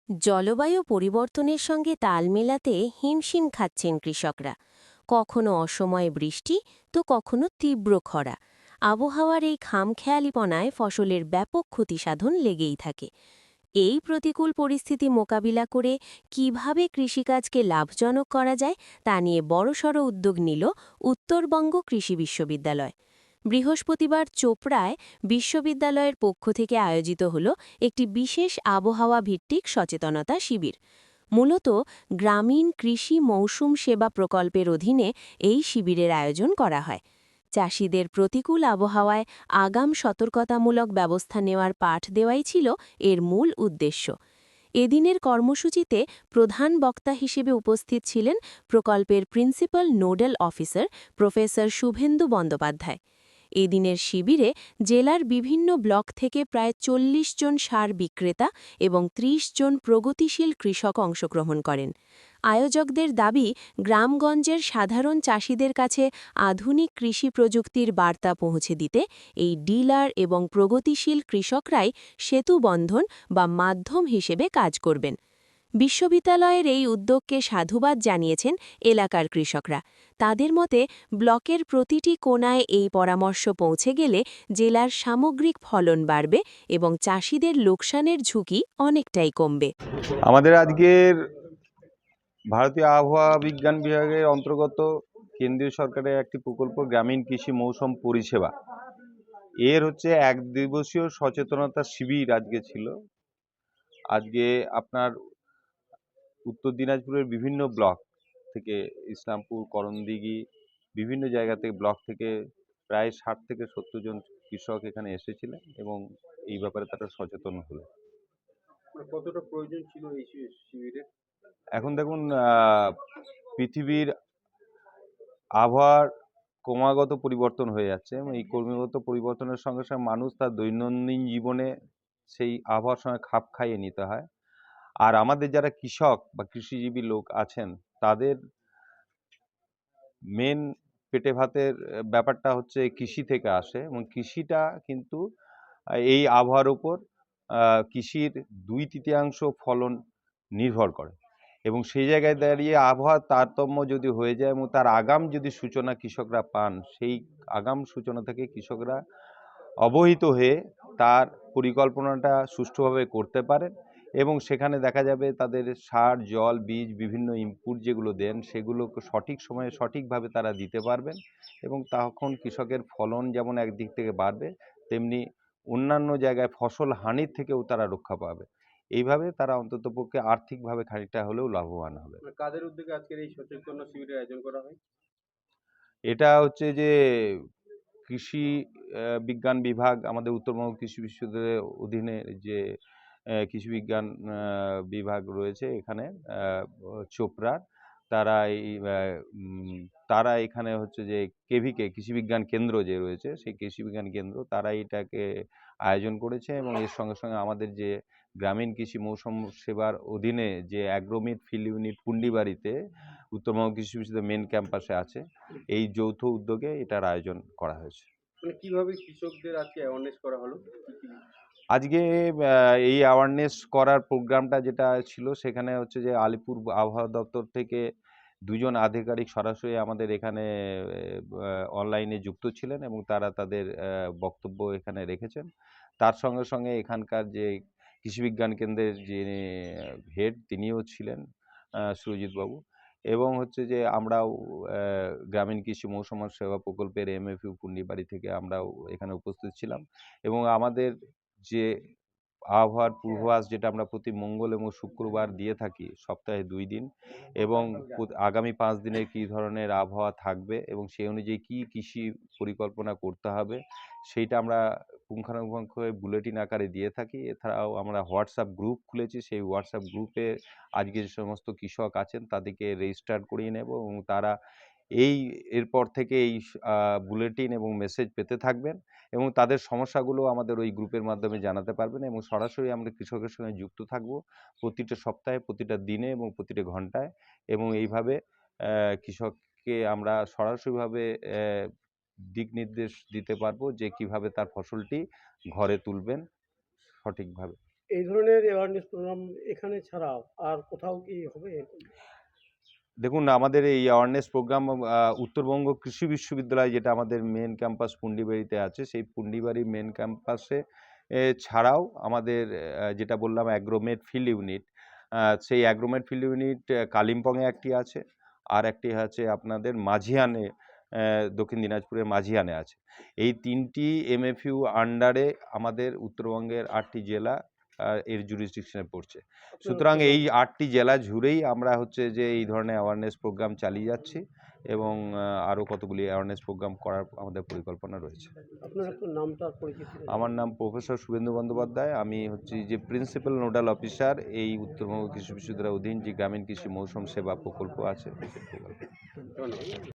জলবায়ু পরিবর্তনের সঙ্গে তাল মেলাতে হিমশিম খাচ্ছেন কৃষকরা। কখনো অসময়ে বৃষ্টি, তো কখনো তীব্র খরা। আবহাওয়ার এই খামখেয়ালিপনায় ফসলের ব্যাপক ক্ষতিসাধন লেগেই থাকে। এই প্রতিকূল পরিস্থিতি মোকাবিলা করে কিভাবে কৃষিকাজকে লাভজনক করা যায় তা নিয়ে বড়সড় উদ্যোগ নিল উত্তরবঙ্গ কৃষি বিশ্ববিদ্যালয়। বৃহস্পতিবার চোপড়ায় বিশ্ববিদ্যালয়ের পক্ষ থেকে আয়োজিত হল একটি বিশেষ আবহাওয়া ভিত্তিক সচেতনতা শিবির। মূলত গ্রামীণ কৃষি মৌসুম সেবা প্রকল্পের অধীনে এই শিবিরের আয়োজন করা হয়। চাষিদের প্রতিকূল আবহাওয়ায় আগাম সতর্কতামূলক ব্যবস্থা নেওয়ার পাঠ দেওয়াই ছিল এর মূল উদ্দেশ্য। এদিনের কর্মসূচিতে প্রধান বক্তা হিসেবে উপস্থিত ছিলেন প্রকল্পের principal nodal officer professor Suvendu Bandyopadhyay. এদিনের শিবিরে জেলার বিভিন্ন ব্লক থেকে প্রায় ৪০ জন সার বিক্রেতা এবং ৩০ জন প্রগতিশীল কৃষক অংশগ্রহণ করেন। আয়োজকদের দাবি, গ্রামগঞ্জের সাধারণ চাষিদের কাছে আধুনিক কৃষি প্রযুক্তির বার্তা পৌঁছে দিতে এই ডিলার এবং প্রগতিশীল কৃষকরাই সেতুবন্ধন বা মাধ্যম হিসেবে কাজ করবেন। বিশ্ববিদ্যালয়ের এই উদ্যোগকে সাধুবাদ জানিয়েছেন এলাকার কৃষকরা। তাদের মতে, ব্লকের প্রতিটি কোণায় এই পরামর্শ পৌঁছে গেলে জেলার সামগ্রিক ফলন বাড়বে এবং চাষিদের লোকসানের ঝুঁকি অনেকটাই কমবে। আমাদের আজকের ভারতীয় আবহাওয়া বিজ্ঞান বিভাগের অন্তর্গত কেন্দ্রীয় সরকারের একটি প্রকল্প গ্রামীণ কৃষি মৌসুম পরিষেবা, এর এক দিবসীয় সচেতনতা শিবির আজকে ছিল। আজকে আপনার উত্তর দিনাজপুরের বিভিন্ন ব্লক থেকে, ইসলামপুর, করণদিঘি, বিভিন্ন জায়গা থেকে, ব্লক থেকে প্রায় ৬০ থেকে ৭০ জন কৃষক এখানে এসেছিলেন এবং এই ব্যাপারে তারা সচেতন হলো। কতটা প্রয়োজন ছিল এই শিবিরের? এখন দেখুন, পৃথিবীর আবহাওয়ার ক্রমাগত পরিবর্তন হয়ে যাচ্ছে এবং এই ক্রমাগত পরিবর্তনের সঙ্গে সঙ্গে মানুষ তার দৈনন্দিন জীবনে সেই আবহাওয়ার সঙ্গে খাপ খাইয়ে নিতে হয়। আর আমাদের যারা কৃষক বা কৃষিজীবী লোক আছেন, তাদের মেন পেটে ভাতের ব্যাপারটা কৃষি থেকে আসে এবং কৃষিটা কিন্তু এই আবহাওয়ার উপর কৃষির ২/৩ ফলন নির্ভর করে এবং সেই জায়গায় দাঁড়িয়ে আবহাওয়ার তারতম্য যদি হয়ে যায় এবং তার আগাম যদি সূচনা কৃষকরা পান, সেই আগাম সূচনা থেকে কৃষকরা অবহিত হয়ে তার পরিকল্পনাটা সুষ্ঠুভাবে করতে পারেন এবং সেখানে দেখা যাবে তাদের সার, জল, বীজ, বিভিন্ন ইনপুট যেগুলো দেন সেগুলোকে সঠিক সময়ে সঠিকভাবে তারা দিতে পারবেন এবং তখন কৃষকের ফলন যেমন একদিক থেকে বাড়বে, তেমনি অন্যান্য জায়গায় ফসল হানির থেকেও তারা রক্ষা পাবে। এইভাবে তারা অন্ততপক্ষে আর্থিকভাবে খানিকটা হলেও লাভবান হবে। কাদের উদ্যোগে আজকের এই সচেতনতা শিবিরের আয়োজন করা হয়? এটা যে কৃষি বিজ্ঞান বিভাগ, আমাদের উত্তরবঙ্গ কৃষি বিশ্ববিদ্যালয়ের অধীনে যে কৃষি বিজ্ঞান বিভাগ রয়েছে এখানে চোপড়ার, তারা তারা এখানে যে কেভিকে কৃষি বিজ্ঞান কেন্দ্র যে রয়েছে, সেই কৃষি বিজ্ঞান কেন্দ্র তারা এটাকে আয়োজন করেছে এবং এর সঙ্গে সঙ্গে আমাদের যে গ্রামীণ কৃষি মৌসুম সেবার অধীনে যে অ্যাগ্রোমিট ফিল্ড ইউনিট পুন্ডিবাড়িতে উত্তরবঙ্গ কৃষি বিশ্ববিদ্যালয়ের মেন ক্যাম্পাসে আছে, এই যৌথ উদ্যোগে এটার আয়োজন করা হয়েছে। কিভাবে কৃষকদের আজকে অ্যাওয়ারনেস করা হলো? আজকে এই অ্যাওয়ারনেস করার প্রোগ্রামটা যেটা ছিল, সেখানে যে আলিপুর আবহাওয়া দপ্তর থেকে ২ জন আধিকারিক সরাসরি আমাদের এখানে অনলাইনে যুক্ত ছিলেন এবং তারা তাদের বক্তব্য এখানে রেখেছেন। তার সঙ্গে সঙ্গে এখানকার যে কৃষি বিজ্ঞান কেন্দ্রের যিনি হেড, তিনিও ছিলেন, সুরজিৎ বাবু, এবং যে আমরাও গ্রামীণ কৃষি মৌসুম সেবা প্রকল্পের এমএফইউ পুন্ডিবাড়ি থেকে আমরাও এখানে উপস্থিত ছিলাম এবং আমাদের যে আবহাওয়ার পূর্বাভাস যেটা আমরা প্রতি মঙ্গল এবং শুক্রবার দিয়ে থাকি সপ্তাহে ২ দিন, এবং আগামী ৫ দিনে কী ধরনের আবহাওয়া থাকবে এবং সেই অনুযায়ী কী কৃষি পরিকল্পনা করতে হবে সেইটা আমরা পুঙ্খানুপুঙ্খভাবে বুলেটিন আকারে দিয়ে থাকি। এছাড়াও আমরা হোয়াটসঅ্যাপ গ্রুপ খুলেছি, সেই হোয়াটসঅ্যাপ গ্রুপে আজকে যে সমস্ত কৃষক আছেন তাদেরকে রেজিস্টার করিয়ে নেব এবং তারা এরপর থেকে এই বুলেটিন এবং মেসেজ পেতে থাকবেন এবং তাদের সমস্যাগুলো আমাদের ওই গ্রুপের মাধ্যমে জানাতে পারবেন এবং সরাসরি আমরা কৃষকের সঙ্গে যুক্ত থাকব প্রতিটা সপ্তাহে, প্রতিটা দিনে এবং প্রতিটা ঘন্টায়, এবং এইভাবে কৃষককে আমরা সরাসরিভাবে দিক নির্দেশ দিতে পারবো যে কিভাবে তার ফসলটি ঘরে তুলবেন সঠিকভাবে। এই ধরনের অ্যাওয়ারনেস প্রোগ্রাম এখানে ছাড়াও আর কোথাও কি হবে? দেখুন, আমাদের এই অ্যাওয়ারনেস প্রোগ্রাম উত্তরবঙ্গ কৃষি বিশ্ববিদ্যালয়, যেটা আমাদের মেন ক্যাম্পাস পুন্ডিবাড়িতে আছে, সেই পুন্ডিবাড়ি মেন ক্যাম্পাসে ছাড়াও আমাদের যেটা বললাম অ্যাগ্রোমেট ফিল্ড ইউনিট, সেই অ্যাগ্রোমেট ফিল্ড ইউনিট কালিম্পংয়ে একটি আছে, আর একটি আছে আপনাদের মাঝিয়ানে, দক্ষিণ দিনাজপুরের মাঝিয়ানে আছে। এই 3টি এমএফইউ আন্ডারে আমাদের উত্তরবঙ্গের 8টি জেলা এর জুরিসডিকশনে পড়ছে। সুতরাং এই 8টি জেলা জুড়েই আমরা হচ্ছে যে এই ধরনের অ্যাওয়ারনেস প্রোগ্রাম চালিয়ে যাচ্ছি এবং আরও কতগুলি অ্যাওয়ারনেস প্রোগ্রাম করার আমাদের পরিকল্পনা রয়েছে। আপনার একটু নামটা আর পরিচিতি। আমার নাম প্রফেসর শুভেন্দু বন্দ্যোপাধ্যায়। আমি হচ্ছি যে প্রিন্সিপাল নোডাল অফিসার এই উত্তরবঙ্গ কৃষি বিশ্ববিদ্যালয়ের অধীন যে গ্রামীণ কৃষি মৌসুম সেবা প্রকল্প আছে সেই প্রকল্প। ধন্যবাদ।